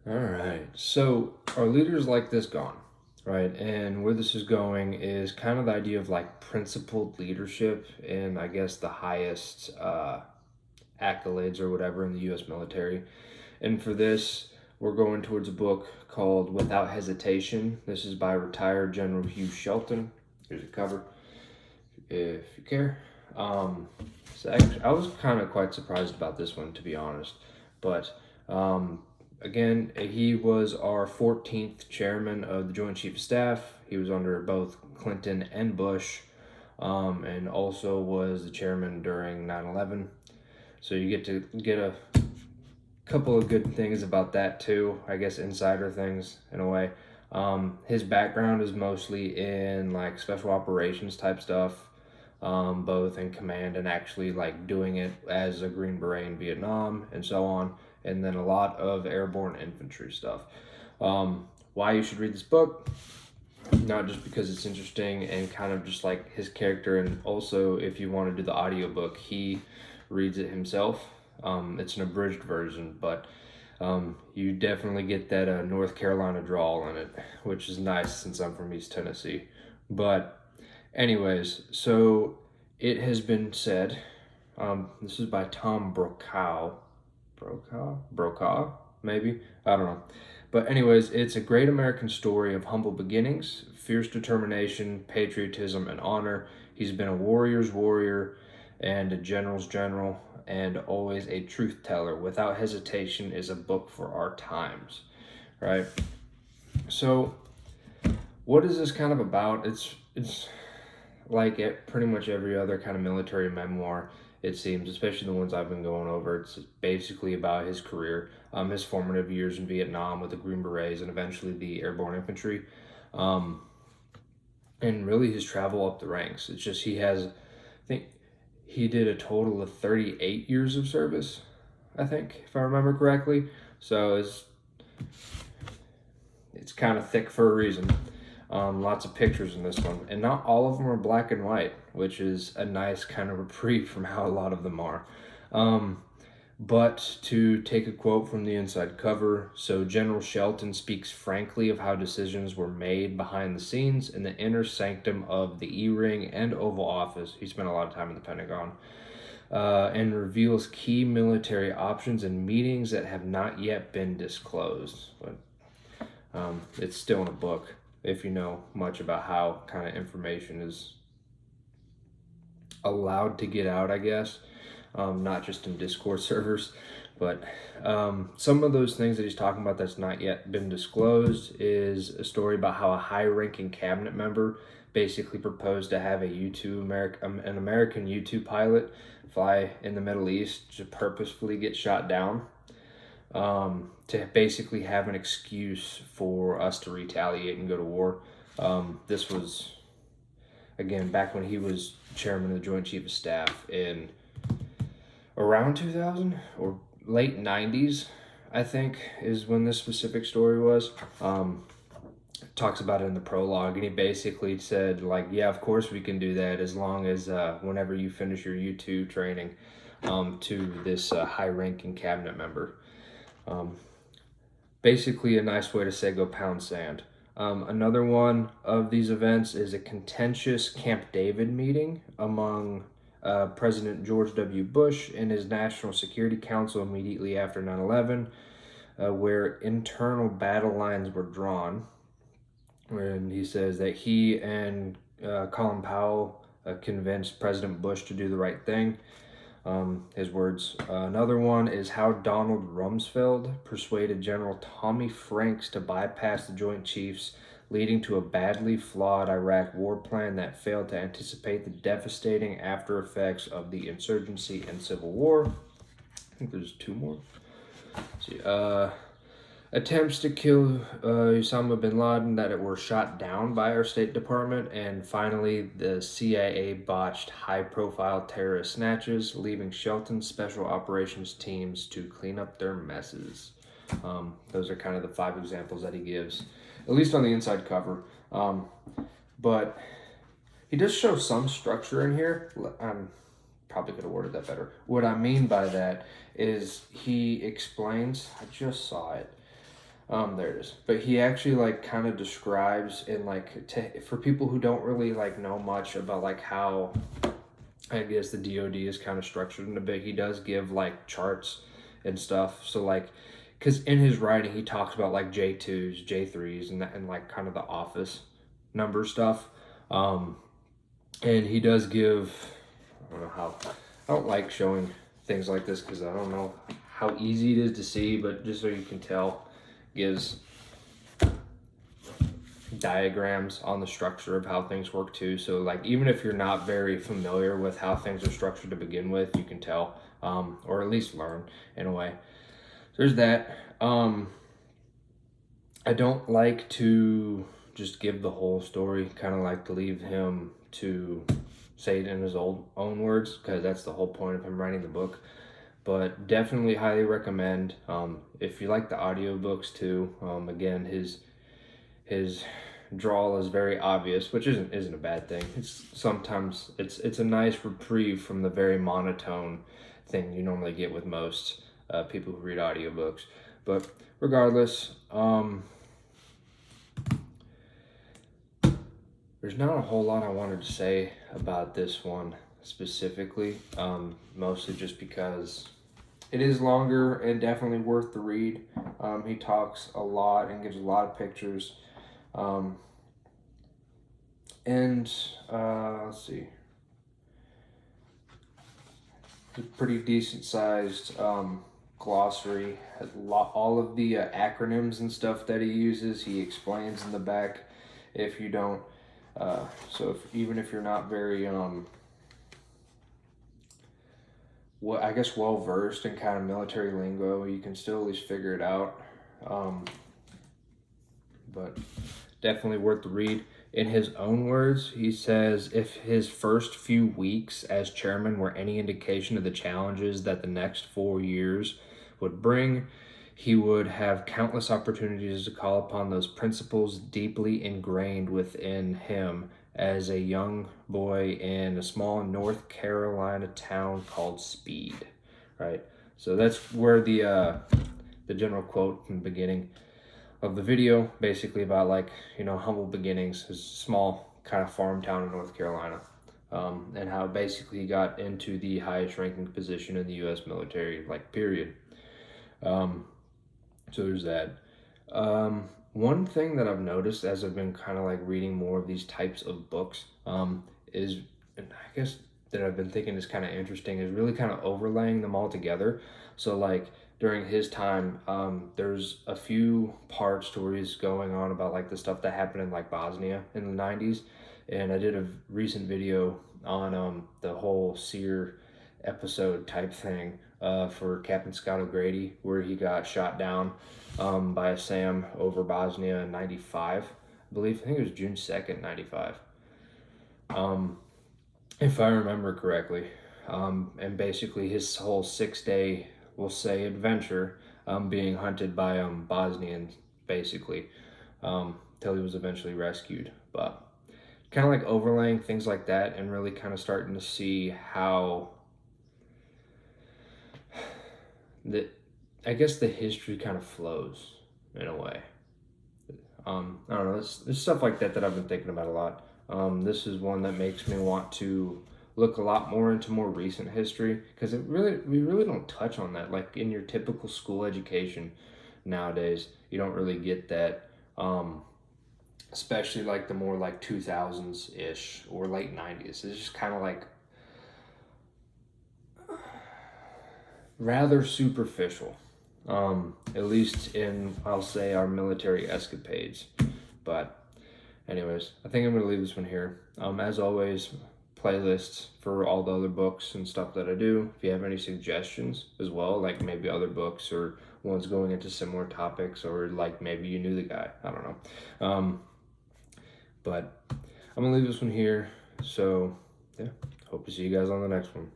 All right. So are leaders like this gone? Right. And where this is going is kind of the idea of like principled leadership and I guess the highest accolades or whatever in the U.S. military. And for this, we're going towards a book called Without Hesitation. This is by retired General Hugh Shelton. Here's a cover if you care. So actually, I was kind of quite surprised about this one, to be honest. But again, he was our 14th chairman of the Joint Chief of Staff. He was under both Clinton and Bush, and also was the chairman during 9/11. So you get to get a couple of good things about that too. I guess insider things in a way. His background is mostly in like special operations type stuff, both in command and actually like doing it as a Green Beret in Vietnam and so on, and then a lot of airborne infantry stuff. Why you should read this book? Not just because it's interesting and kind of just like his character, and also if you want to do the audiobook, he reads it himself. It's an abridged version, but you definitely get that North Carolina drawl in it, which is nice since I'm from East Tennessee. But anyways, so it has been said, this is by Tom Brokaw, maybe? I don't know. But anyways, it's a great American story of humble beginnings, fierce determination, patriotism, and honor. He's been a warrior's warrior and a general's general, and always a truth teller. Without Hesitation is a book for our times, right? So what is this kind of about? It's like pretty much every other kind of military memoir, it seems, especially the ones I've been going over. It's basically about his career, his formative years in Vietnam with the Green Berets and eventually the airborne infantry, and really his travel up the ranks. It's just I think he did a total of 38 years of service, I think, if I remember correctly. So it's kind of thick for a reason. Lots of pictures in this one, and not all of them are black and white, which is a nice kind of reprieve from how a lot of them are. But to take a quote from the inside cover, so General Shelton speaks frankly of how decisions were made behind the scenes in the inner sanctum of the E-Ring and Oval Office. He spent a lot of time in the Pentagon. And reveals key military options and meetings that have not yet been disclosed. But it's still in a book, if you know much about how kind of information is allowed to get out, I guess. Not just in Discord servers, but some of those things that he's talking about that's not yet been disclosed is a story about how a high-ranking cabinet member basically proposed to have an American U-2 pilot fly in the Middle East to purposefully get shot down, to basically have an excuse for us to retaliate and go to war. This was, again, back when he was chairman of the Joint Chief of Staff in around 2000 or late 90s, I think, is when this specific story was. Talks about it in the prologue, and he basically said, like, yeah, of course we can do that as long as whenever you finish your U2 training, to this high-ranking cabinet member. Basically a nice way to say go pound sand. Another one of these events is a contentious Camp David meeting among President George W. Bush and his National Security Council immediately after 9/11, where internal battle lines were drawn. And he says that he and Colin Powell convinced President Bush to do the right thing. His words. Another one is how Donald Rumsfeld persuaded General Tommy Franks to bypass the Joint Chiefs, leading to a badly flawed Iraq war plan that failed to anticipate the devastating after effects of the insurgency and civil war. I think there's two more. Let's see. Attempts to kill Osama bin Laden that were shot down by our State Department, and finally the CIA botched high-profile terrorist snatches, leaving Shelton's special operations teams to clean up their messes. Those are kind of the 5 examples that he gives, at least on the inside cover. But he does show some structure in here. I'm probably could have worded that better. What I mean by that is he explains, I just saw it, There it is. But he actually like kind of describes in like for people who don't really like know much about like how I guess the DoD is kind of structured in a bit. He does give like charts and stuff. So like, because in his writing he talks about like J2s, J3s, and like kind of the office number stuff. And he does give. I don't know how. I don't like showing things like this because I don't know how easy it is to see, but just so you can tell, gives diagrams on the structure of how things work too. So like even if you're not very familiar with how things are structured to begin with, you can tell, or at least learn in a way. So there's that. I don't like to just give the whole story, kind of like to leave him to say it in his own words, because that's the whole point of him writing the book. But definitely highly recommend. If you like the audiobooks too, again, his drawl is very obvious, which isn't a bad thing. It's sometimes it's a nice reprieve from the very monotone thing you normally get with most people who read audiobooks. But regardless, there's not a whole lot I wanted to say about this one specifically, mostly just because it is longer and definitely worth the read. He talks a lot and gives a lot of pictures. Let's see. It's a pretty decent sized glossary. Has all of the acronyms and stuff that he uses, he explains in the back if you don't. So even if you're not very, well versed in kind of military lingo, you can still at least figure it out. But definitely worth the read. In his own words, he says if his first few weeks as chairman were any indication of the challenges that the next 4 years would bring, he would have countless opportunities to call upon those principles deeply ingrained within him as a young boy in a small North Carolina town called Speed, right? So that's where the general quote from the beginning of the video, basically about like, humble beginnings, his small kind of farm town in North Carolina, and how basically he got into the highest ranking position in the U.S. military, like period. So there's that. One thing that I've noticed as I've been kind of like reading more of these types of books, is, and I guess that I've been thinking is kind of interesting, is really kind of overlaying them all together. So like during his time, there's a few parts to where he's going on about like the stuff that happened in like Bosnia in the 90s. And I did a recent video on the whole SEER episode type thing for Captain Scott O'Grady, where he got shot down by a SAM over Bosnia in 95, I believe. I think it was June 2nd, 95. If I remember correctly. And basically his whole 6-day, we'll say, adventure being hunted by Bosnians, basically, till he was eventually rescued. But kind of like overlaying things like that and really kind of starting to see how I guess the history kind of flows in a way. I don't know, there's stuff like that I've been thinking about a lot. This is one that makes me want to look a lot more into more recent history, because we really don't touch on that. Like in your typical school education nowadays, you don't really get that, especially like the more like 2000s-ish or late 90s. It's just kind of like rather superficial, at least in, I'll say, our military escapades. But anyways, I think I'm going to leave this one here. As always, playlists for all the other books and stuff that I do. If you have any suggestions as well, like maybe other books or ones going into similar topics, or like maybe you knew the guy, I don't know. But I'm going to leave this one here. So yeah, hope to see you guys on the next one.